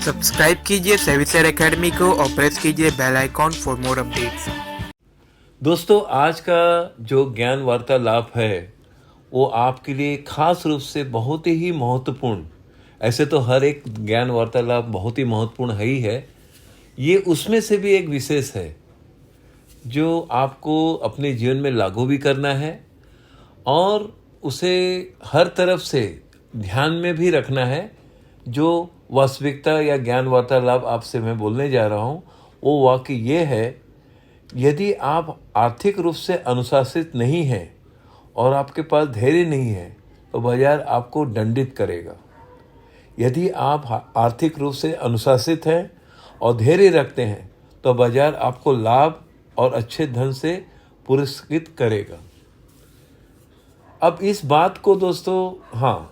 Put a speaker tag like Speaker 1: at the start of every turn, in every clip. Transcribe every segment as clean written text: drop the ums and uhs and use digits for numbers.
Speaker 1: Subscribe कीजिए सेविसर academy को और प्रेस कीजिए bell icon for more updates.
Speaker 2: दोस्तों, आज का जो ज्ञान वार्तालाप है वो आपके लिए खास रूप से बहुत ही महत्वपूर्ण, ऐसे तो हर एक ज्ञान वार्तालाप बहुत ही महत्वपूर्ण है ही है, ये उसमें से भी एक विशेष है जो आपको अपने जीवन में लागू भी करना है और उसे हर तरफ से ध्यान में भी रखना है। जो वास्तविकता या ज्ञान वार्तालाप आपसे मैं बोलने जा रहा हूँ वो वाक्य ये है, यदि आप आर्थिक रूप से अनुशासित नहीं हैं और आपके पास धैर्य नहीं है तो बाजार आपको दंडित करेगा। यदि आप आर्थिक रूप से अनुशासित हैं और धैर्य रखते हैं तो बाजार आपको लाभ और अच्छे धन से पुरस्कृत करेगा। अब इस बात को दोस्तों, हाँ,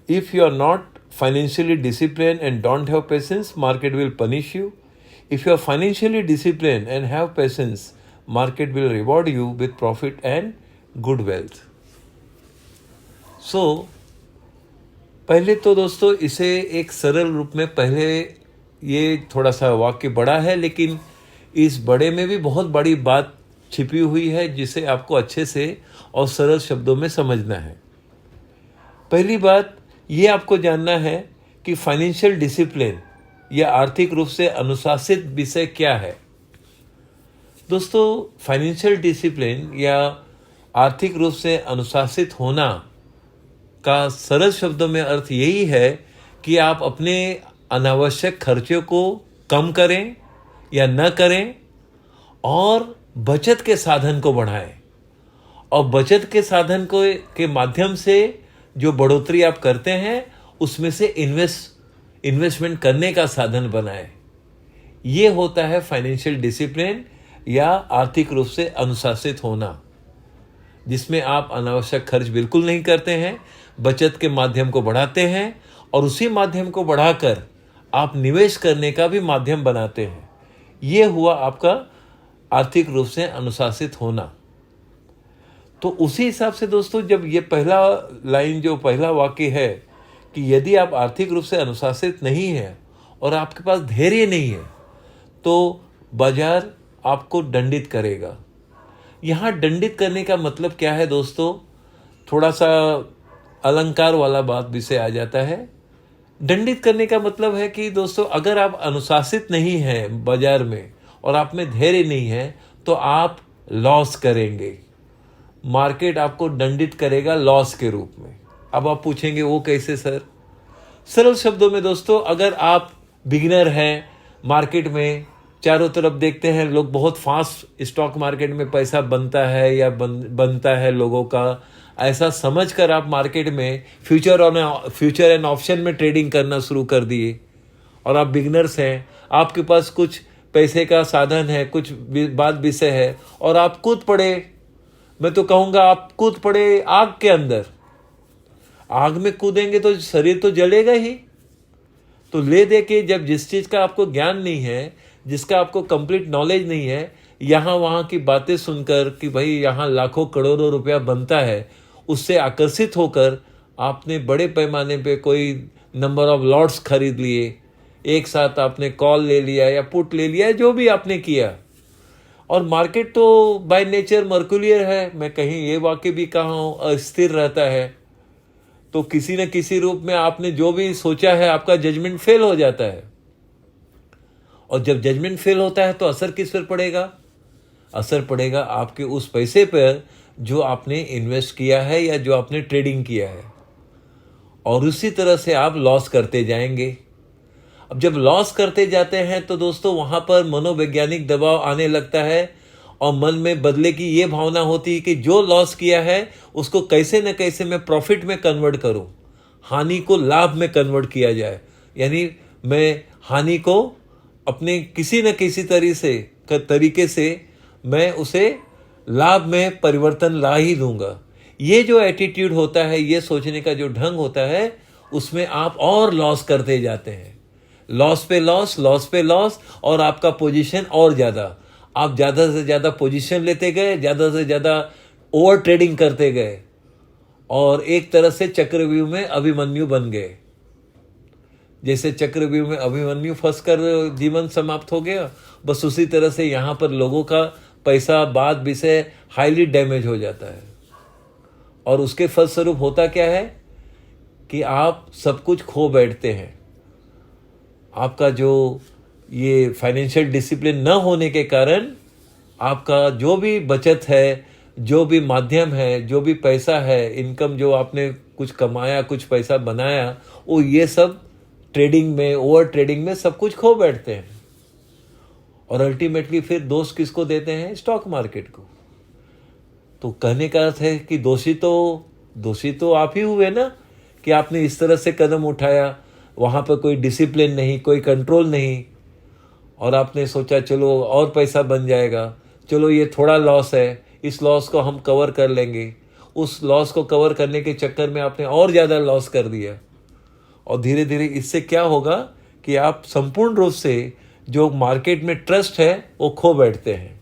Speaker 2: if you are not financially discipline and don't have patience, market will punish you. If you are financially disciplined and have patience, market will reward you with profit and good wealth. So, पहले तो दोस्तों इसे एक सरल रूप में, पहले ये थोड़ा सा वाक्य बड़ा है लेकिन इस बड़े में भी बहुत बड़ी बात छिपी हुई है जिसे आपको अच्छे से और सरल शब्दों में समझना है। पहली बात ये आपको जानना है कि फाइनेंशियल डिसिप्लिन या आर्थिक रूप से अनुशासित विषय क्या है। दोस्तों, फाइनेंशियल डिसिप्लिन या आर्थिक रूप से अनुशासित होना का सरल शब्दों में अर्थ यही है कि आप अपने अनावश्यक खर्चों को कम करें या न करें और बचत के साधन को बढ़ाएं। और बचत के साधन को के माध्यम से जो बढ़ोतरी आप करते हैं उसमें से इन्वेस्टमेंट करने का साधन बनाए। ये होता है फाइनेंशियल डिसिप्लिन या आर्थिक रूप से अनुशासित होना, जिसमें आप अनावश्यक खर्च बिल्कुल नहीं करते हैं, बचत के माध्यम को बढ़ाते हैं और उसी माध्यम को बढ़ाकर आप निवेश करने का भी माध्यम बनाते हैं। ये हुआ आपका आर्थिक रूप से अनुशासित होना। तो उसी हिसाब से दोस्तों, जब ये पहला लाइन, जो पहला वाक्य है कि यदि आप आर्थिक रूप से अनुशासित नहीं हैं और आपके पास धैर्य नहीं है तो बाजार आपको दंडित करेगा। यहाँ दंडित करने का मतलब क्या है दोस्तों, थोड़ा सा अलंकार वाला बात भी से आ जाता है। दंडित करने का मतलब है कि दोस्तों, अगर आप अनुशासित नहीं हैं बाजार में और आप में धैर्य नहीं है तो आप लॉस करेंगे। मार्केट आपको दंडित करेगा लॉस के रूप में। अब आप पूछेंगे वो कैसे सर? सरल शब्दों में दोस्तों, अगर आप बिगिनर हैं, मार्केट में चारों तरफ देखते हैं लोग बहुत फास्ट स्टॉक मार्केट में पैसा बनता है या बनता है लोगों का, ऐसा समझकर आप मार्केट में फ्यूचर एंड ऑप्शन में ट्रेडिंग करना शुरू कर दिए और आप बिगिनर्स हैं, आपके पास कुछ पैसे का साधन है, कुछ बात विषय है और आप कूद पड़े। मैं तो कहूँगा आप कूद पड़े आग के अंदर। आग में कूदेंगे तो शरीर तो जलेगा ही। तो ले दे के जब जिस चीज़ का आपको ज्ञान नहीं है, जिसका आपको कंप्लीट नॉलेज नहीं है, यहाँ वहाँ की बातें सुनकर कि भाई यहाँ लाखों करोड़ों रुपया बनता है, उससे आकर्षित होकर आपने बड़े पैमाने पे कोई नंबर ऑफ लॉट्स खरीद लिए, एक साथ आपने कॉल ले लिया या पुट ले लिया, जो भी आपने किया। और मार्केट तो बाय नेचर मर्कुलियर है, मैं कहीं ये वाक्य भी कहा हूँ, अस्थिर रहता है। तो किसी न किसी रूप में आपने जो भी सोचा है आपका जजमेंट फेल हो जाता है। और जब जजमेंट फेल होता है तो असर किस पर पड़ेगा? असर पड़ेगा आपके उस पैसे पर जो आपने इन्वेस्ट किया है या जो आपने ट्रेडिंग किया है, और उसी तरह से आप लॉस करते जाएंगे। अब जब लॉस करते जाते हैं तो दोस्तों वहाँ पर मनोवैज्ञानिक दबाव आने लगता है और मन में बदले की ये भावना होती है कि जो लॉस किया है उसको कैसे न कैसे मैं प्रॉफिट में कन्वर्ट करूं, हानि को लाभ में कन्वर्ट किया जाए। यानी मैं हानि को अपने किसी न किसी तरीके से मैं उसे लाभ में परिवर्तन ला ही दूंगा। ये जो एटीट्यूड होता है, ये सोचने का जो ढंग होता है, उसमें आप और लॉस करते जाते हैं। लॉस पे लॉस, लॉस पे लॉस, और आपका पोजीशन और ज़्यादा, आप ज़्यादा से ज़्यादा पोजीशन लेते गए, ज़्यादा से ज़्यादा ओवर ट्रेडिंग करते गए और एक तरह से चक्रव्यूह में अभिमन्यु बन गए। जैसे चक्रव्यूह में अभिमन्यु फंस कर जीवन समाप्त हो गया, बस उसी तरह से यहाँ पर लोगों का पैसा बाद विषय हाईली डैमेज हो जाता है। और उसके फलस्वरूप होता क्या है कि आप सब कुछ खो बैठते हैं। आपका जो ये फाइनेंशियल डिसिप्लिन न होने के कारण आपका जो भी बचत है, जो भी माध्यम है, जो भी पैसा है, इनकम जो आपने कुछ कमाया, कुछ पैसा बनाया, वो ये सब ट्रेडिंग में, ओवर ट्रेडिंग में सब कुछ खो बैठते हैं। और अल्टीमेटली फिर दोष किसको देते हैं? स्टॉक मार्केट को। तो कहने का अर्थ है कि दोषी तो आप ही हुए ना, कि आपने इस तरह से कदम उठाया, वहाँ पर कोई डिसिप्लिन नहीं, कोई कंट्रोल नहीं, और आपने सोचा चलो और पैसा बन जाएगा, चलो ये थोड़ा लॉस है, इस लॉस को हम कवर कर लेंगे। उस लॉस को कवर करने के चक्कर में आपने और ज़्यादा लॉस कर दिया। और धीरे धीरे इससे क्या होगा कि आप संपूर्ण रूप से जो मार्केट में ट्रस्ट है वो खो बैठते हैं।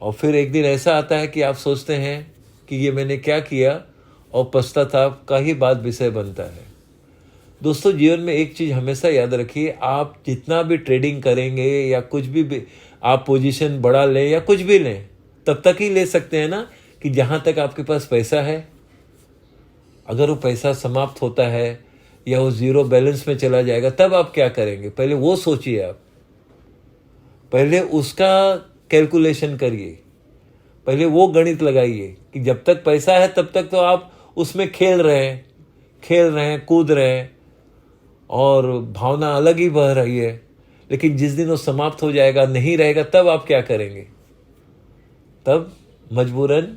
Speaker 2: और फिर एक दिन ऐसा आता है कि आप सोचते हैं कि ये मैंने क्या किया, और पश्चाताप का ही बात विषय बनता है। दोस्तों, जीवन में एक चीज़ हमेशा याद रखिए, आप जितना भी ट्रेडिंग करेंगे या कुछ भी आप पोजीशन बड़ा लें या कुछ भी लें, तब तक ही ले सकते हैं ना कि जहाँ तक आपके पास पैसा है। अगर वो पैसा समाप्त होता है या वो जीरो बैलेंस में चला जाएगा, तब आप क्या करेंगे? पहले वो सोचिए, आप पहले उसका कैलकुलेशन करिए, पहले वो गणित लगाइए कि जब तक पैसा है तब तक तो आप उसमें खेल रहे हैं, कूद रहे हैं, और भावना अलग ही बह रही है। लेकिन जिस दिन वो समाप्त हो जाएगा, नहीं रहेगा, तब आप क्या करेंगे? तब मजबूरन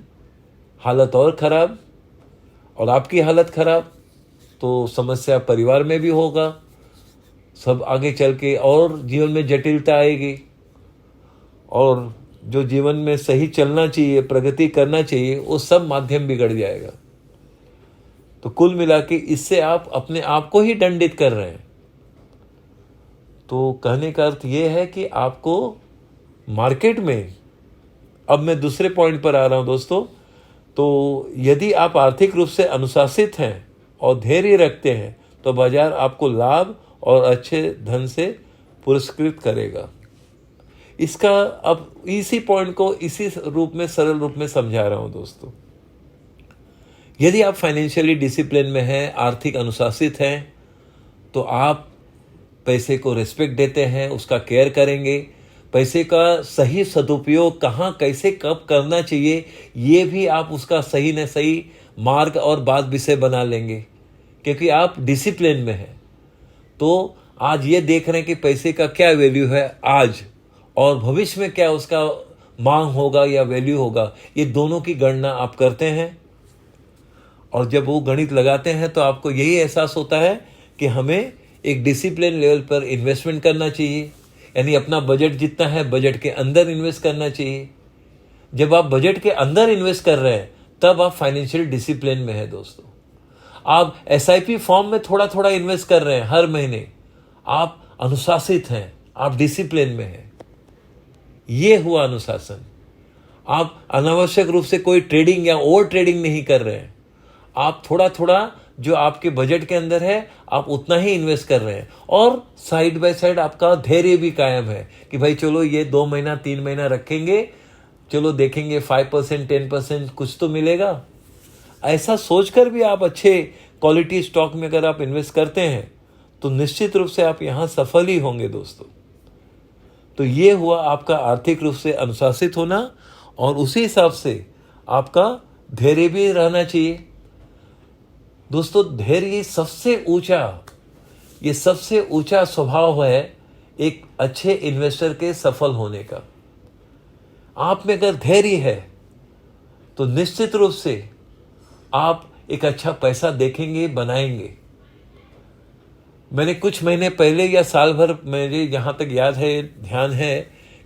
Speaker 2: हालत और खराब, और आपकी हालत खराब तो समस्या परिवार में भी होगा, सब आगे चल के और जीवन में जटिलता आएगी, और जो जीवन में सही चलना चाहिए, प्रगति करना चाहिए, वो सब माध्यम बिगड़ जाएगा। तो कुल मिला के इससे आप अपने आप को ही दंडित कर रहे हैं। तो कहने का अर्थ ये है कि आपको मार्केट में, अब मैं दूसरे पॉइंट पर आ रहा हूं दोस्तों, तो यदि आप आर्थिक रूप से अनुशासित हैं और धैर्य रखते हैं तो बाजार आपको लाभ और अच्छे धन से पुरस्कृत करेगा। इसका अब इसी पॉइंट को इसी रूप में, सरल रूप में समझा रहा हूं दोस्तों। यदि आप फाइनेंशियली डिसिप्लिन में हैं, आर्थिक अनुशासित हैं, तो आप पैसे को रिस्पेक्ट देते हैं, उसका केयर करेंगे। पैसे का सही सदुपयोग कहाँ, कैसे, कब करना चाहिए, ये भी आप उसका सही न सही मार्ग और बात विषय बना लेंगे, क्योंकि आप डिसिप्लिन में हैं। तो आज ये देख रहे हैं कि पैसे का क्या वैल्यू है आज, और भविष्य में क्या उसका मांग होगा या वैल्यू होगा, ये दोनों की गणना आप करते हैं। और जब वो गणित लगाते हैं तो आपको यही एहसास होता है कि हमें एक डिसिप्लिन लेवल पर इन्वेस्टमेंट करना चाहिए, यानी अपना बजट जितना है बजट के अंदर इन्वेस्ट करना चाहिए। जब आप बजट के अंदर इन्वेस्ट कर रहे हैं तब आप फाइनेंशियल डिसिप्लिन में हैं दोस्तों। आप SIP फॉर्म में थोड़ा थोड़ा इन्वेस्ट कर रहे हैं हर महीने, आप अनुशासित हैं, आप डिसिप्लिन में हैं। ये हुआ अनुशासन। आप अनावश्यक रूप से कोई ट्रेडिंग या ओवर ट्रेडिंग नहीं कर रहे हैं। आप थोड़ा थोड़ा जो आपके बजट के अंदर है आप उतना ही इन्वेस्ट कर रहे हैं, और साइड बाय साइड आपका धैर्य भी कायम है कि भाई चलो ये 2 महीना 3 महीना रखेंगे, चलो देखेंगे 5% 10% कुछ तो मिलेगा। ऐसा सोचकर भी आप अच्छे क्वालिटी स्टॉक में अगर आप इन्वेस्ट करते हैं तो निश्चित रूप से आप यहाँ सफल ही होंगे दोस्तों। तो ये हुआ आपका आर्थिक रूप से अनुशासित होना, और उसी हिसाब से आपका धैर्य भी रहना चाहिए। दोस्तों, धैर्य सबसे ऊंचा स्वभाव है एक अच्छे इन्वेस्टर के सफल होने का। आप में अगर धैर्य है तो निश्चित रूप से आप एक अच्छा पैसा देखेंगे, बनाएंगे। मैंने कुछ महीने पहले या साल भर, मुझे जहां तक याद है, ध्यान है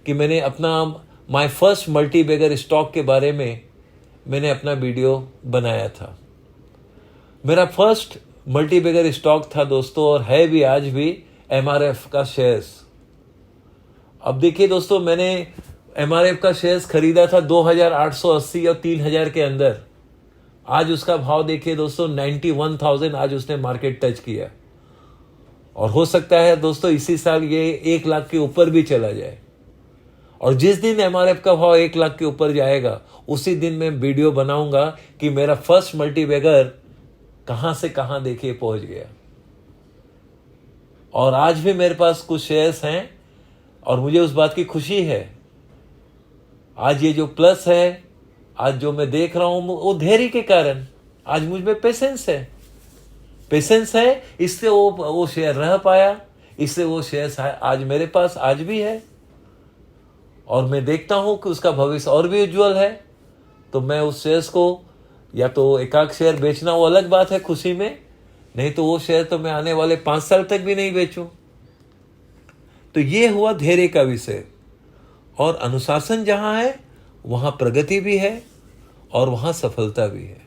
Speaker 2: कि मैंने अपना माय फर्स्ट मल्टीबैगर स्टॉक के बारे में मैंने अपना वीडियो बनाया था। मेरा फर्स्ट मल्टीबैगर स्टॉक था दोस्तों, और है भी आज भी, MRF का शेयर्स। अब देखिए दोस्तों, मैंने MRF का शेयर्स खरीदा था 2880 और 3000 के अंदर। आज उसका भाव देखिए दोस्तों 91,000 आज उसने मार्केट टच किया। और हो सकता है दोस्तों इसी साल ये 1 लाख के ऊपर भी चला जाए। और जिस दिन एमआरएफ का भाव 1 लाख के ऊपर जाएगा उसी दिन मैं वीडियो बनाऊंगा कि मेरा फर्स्ट मल्टीबैगर कहां से कहां देखिए पहुंच गया। और आज भी मेरे पास कुछ शेयर्स हैं और मुझे उस बात की खुशी है। आज ये जो प्लस है, आज जो मैं देख रहा हूं वो धैर्य के कारण, आज मुझ में पेशेंस है, इससे वो शेयर रह पाया, इससे वो शेयर आज मेरे पास आज भी है और मैं देखता हूं कि उसका भविष्य और भी उज्जवल है। तो मैं उस शेयर्स को या तो एकाक शेयर बेचना वो अलग बात है खुशी में, नहीं तो वो शेयर तो मैं आने वाले 5 साल तक भी नहीं बेचूं। तो ये हुआ धैर्य का विषय। और अनुशासन जहां है वहां प्रगति भी है और वहां सफलता भी है।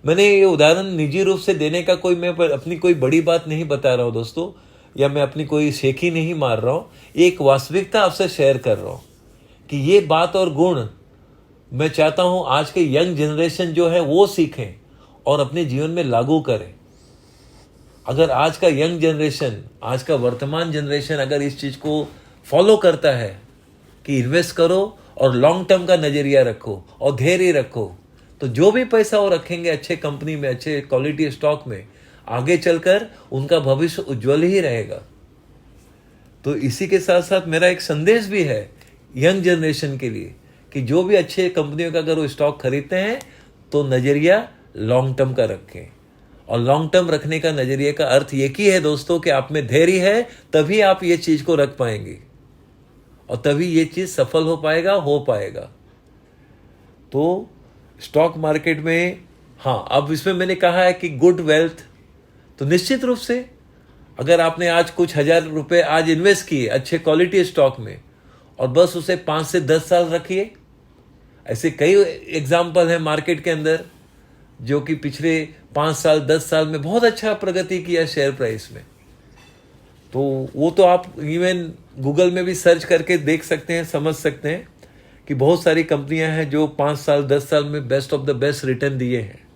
Speaker 2: मैंने ये उदाहरण निजी रूप से देने का मैं अपनी कोई बड़ी बात नहीं बता रहा हूं दोस्तों, या मैं अपनी कोई शेखी नहीं मार रहा हूं। एक वास्तविकता आपसे शेयर कर रहा हूं कि ये बात और गुण मैं चाहता हूं आज के यंग जनरेशन जो है वो सीखें और अपने जीवन में लागू करें। अगर आज का यंग जनरेशन, आज का वर्तमान जनरेशन अगर इस चीज को फॉलो करता है कि इन्वेस्ट करो और लॉन्ग टर्म का नजरिया रखो और धैर्य रखो, तो जो भी पैसा वो रखेंगे अच्छे कंपनी में, अच्छे क्वालिटी स्टॉक में, आगे चलकर उनका भविष्य उज्जवल ही रहेगा। तो इसी के साथ साथ मेरा एक संदेश भी है यंग जनरेशन के लिए कि जो भी अच्छे कंपनियों का अगर वो स्टॉक खरीदते हैं तो नजरिया लॉन्ग टर्म का रखें। और लॉन्ग टर्म रखने का नजरिए का अर्थ ये की है दोस्तों कि आप में धैर्य है, तभी आप ये चीज को रख पाएंगे और तभी ये चीज सफल हो पाएगा। तो स्टॉक मार्केट में अब इसमें मैंने कहा है कि गुड वेल्थ, तो निश्चित रूप से अगर आपने आज कुछ 1000 रुपए आज इन्वेस्ट किए अच्छे क्वालिटी स्टॉक में और बस उसे 5 से 10 साल रखिए, ऐसे कई एग्जाम्पल हैं मार्केट के अंदर जो कि पिछले 5 साल 10 साल में बहुत अच्छा प्रगति किया शेयर प्राइस में। तो वो तो आप इवन गूगल में भी सर्च करके देख सकते हैं, समझ सकते हैं कि बहुत सारी कंपनियां हैं जो 5 साल 10 साल में best of the best return दिए हैं।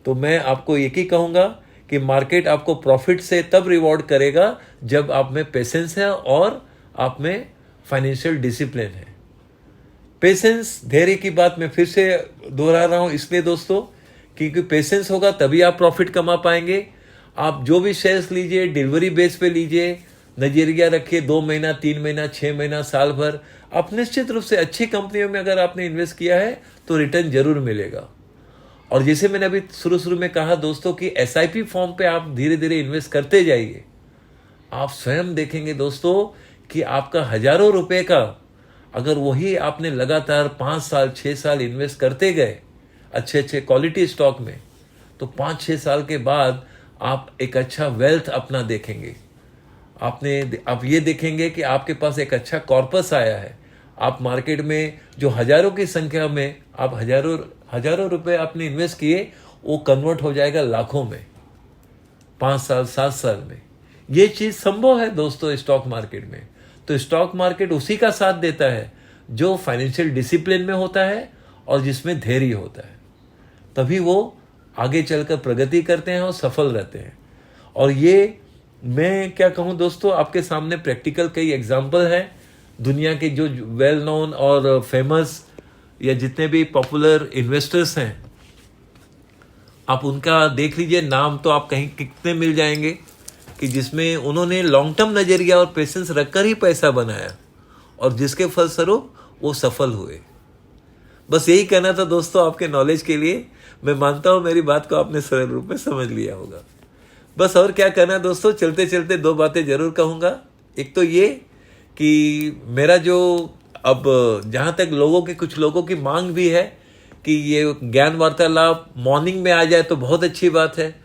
Speaker 2: तो मैं आपको एक ही कहूँगा कि मार्केट आपको प्रॉफिट से तब रिवॉर्ड करेगा जब आप में पेशेंस है और आप में फाइनेंशियल डिसिप्लिन है। पेशेंस, धैर्य की बात मैं फिर से दोहरा रहा हूं इसलिए दोस्तों क्योंकि पेशेंस होगा तभी आप प्रॉफिट कमा पाएंगे। आप जो भी शेयर्स लीजिए डिलीवरी बेस पे लीजिए, नजरिया रखिए 2 महीना 3 महीना 6 महीना साल भर, आप निश्चित रूप से अच्छी कंपनियों में अगर आपने इन्वेस्ट किया है तो रिटर्न जरूर मिलेगा। और जैसे मैंने अभी शुरू में कहा दोस्तों कि SIP फॉर्म पे आप धीरे धीरे इन्वेस्ट करते जाइए, आप स्वयं देखेंगे दोस्तों कि आपका हजारों रुपए का अगर वही आपने लगातार 5 साल 6 साल इन्वेस्ट करते गए अच्छे क्वालिटी स्टॉक में, तो 5-6 साल के बाद आप एक अच्छा वेल्थ अपना देखेंगे। आप ये देखेंगे कि आपके पास एक अच्छा कॉर्पस आया है। आप मार्केट में जो हजारों की संख्या में आप हजारों रुपए आपने इन्वेस्ट किए, वो कन्वर्ट हो जाएगा लाखों में 5 साल 7 साल में। ये चीज संभव है दोस्तों स्टॉक मार्केट में। तो स्टॉक मार्केट उसी का साथ देता है जो फाइनेंशियल डिसिप्लिन में होता है और जिसमें धैर्य होता है, तभी वो आगे चलकर प्रगति करते हैं और सफल रहते हैं। और ये मैं क्या कहूँ दोस्तों, आपके सामने प्रैक्टिकल कई एग्जाम्पल हैं दुनिया के जो वेल नोन और फेमस या जितने भी पॉपुलर इन्वेस्टर्स हैं, आप उनका देख लीजिए नाम, तो आप कहीं कितने मिल जाएंगे कि जिसमें उन्होंने लॉन्ग टर्म नजरिया और पेशेंस रखकर ही पैसा बनाया और जिसके फलस्वरूप वो सफल हुए। बस यही कहना था दोस्तों आपके नॉलेज के लिए। मैं मानता हूं मेरी बात को आपने सरल रूप में समझ लिया होगा। बस और क्या कहना दोस्तों, चलते चलते 2 बातें जरूर कहूँगा। एक तो ये कि मेरा जो अब जहाँ तक कुछ लोगों की मांग भी है कि ये ज्ञान वार्तालाप मॉर्निंग में आ जाए तो बहुत अच्छी बात है।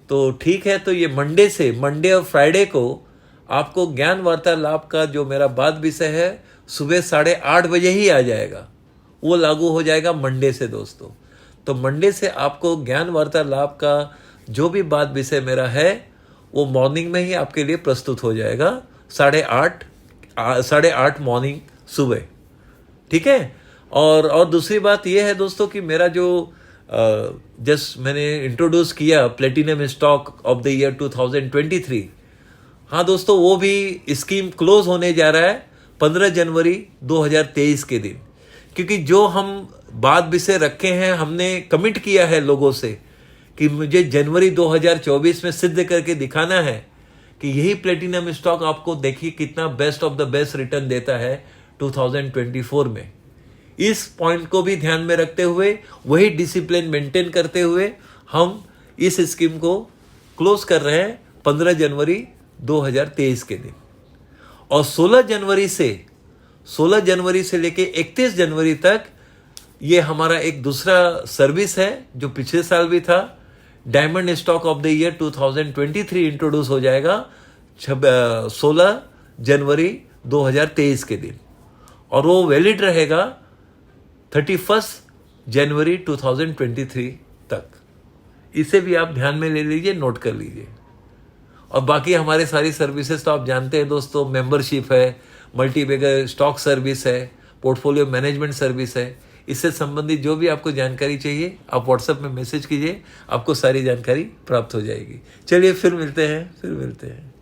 Speaker 2: तो ठीक है, तो ये मंडे और फ्राइडे को आपको ज्ञान वार्तालाप का जो मेरा बात विषय है सुबह 8:30 बजे ही आ जाएगा, वो लागू हो जाएगा मंडे से दोस्तों। तो मंडे से आपको ज्ञान वार्तालाप का जो भी बात विषय मेरा है वो मॉर्निंग में ही आपके लिए प्रस्तुत हो जाएगा, 8:30 मॉर्निंग सुबह, ठीक है। और दूसरी बात यह है दोस्तों कि मेरा जो जस्ट मैंने इंट्रोड्यूस किया platinum stock of the year 2023, हाँ दोस्तों, वो भी स्कीम क्लोज होने जा रहा है 15 जनवरी 2023 के दिन, क्योंकि जो हम बात विषय रखे हैं, हमने कमिट किया है लोगों से कि मुझे जनवरी 2024 में सिद्ध करके दिखाना है कि यही प्लेटिनम स्टॉक आपको देखिए कितना best of the best return देता है 2024 में। इस पॉइंट को भी ध्यान में रखते हुए, वही डिसिप्लिन मेंटेन करते हुए हम इस स्कीम को क्लोज कर रहे हैं 15 जनवरी 2023 के दिन। और 16 जनवरी से लेके 31 जनवरी तक ये हमारा एक दूसरा सर्विस है जो पिछले साल भी था। Diamond stock of the year 2023 introduce हो जाएगा 16 जनवरी 2023 के दिन, और वो वैलिड रहेगा 31 जनवरी 2023 तक। इसे भी आप ध्यान में ले लीजिए, नोट कर लीजिए। और बाकी हमारे सारी सर्विसेज तो आप जानते हैं दोस्तों, मेंबरशिप है, मल्टीबैगर स्टॉक सर्विस है, पोर्टफोलियो मैनेजमेंट सर्विस है। इससे संबंधित जो भी आपको जानकारी चाहिए आप व्हाट्सएप में मैसेज कीजिए, आपको सारी जानकारी प्राप्त हो जाएगी। चलिए फिर मिलते हैं।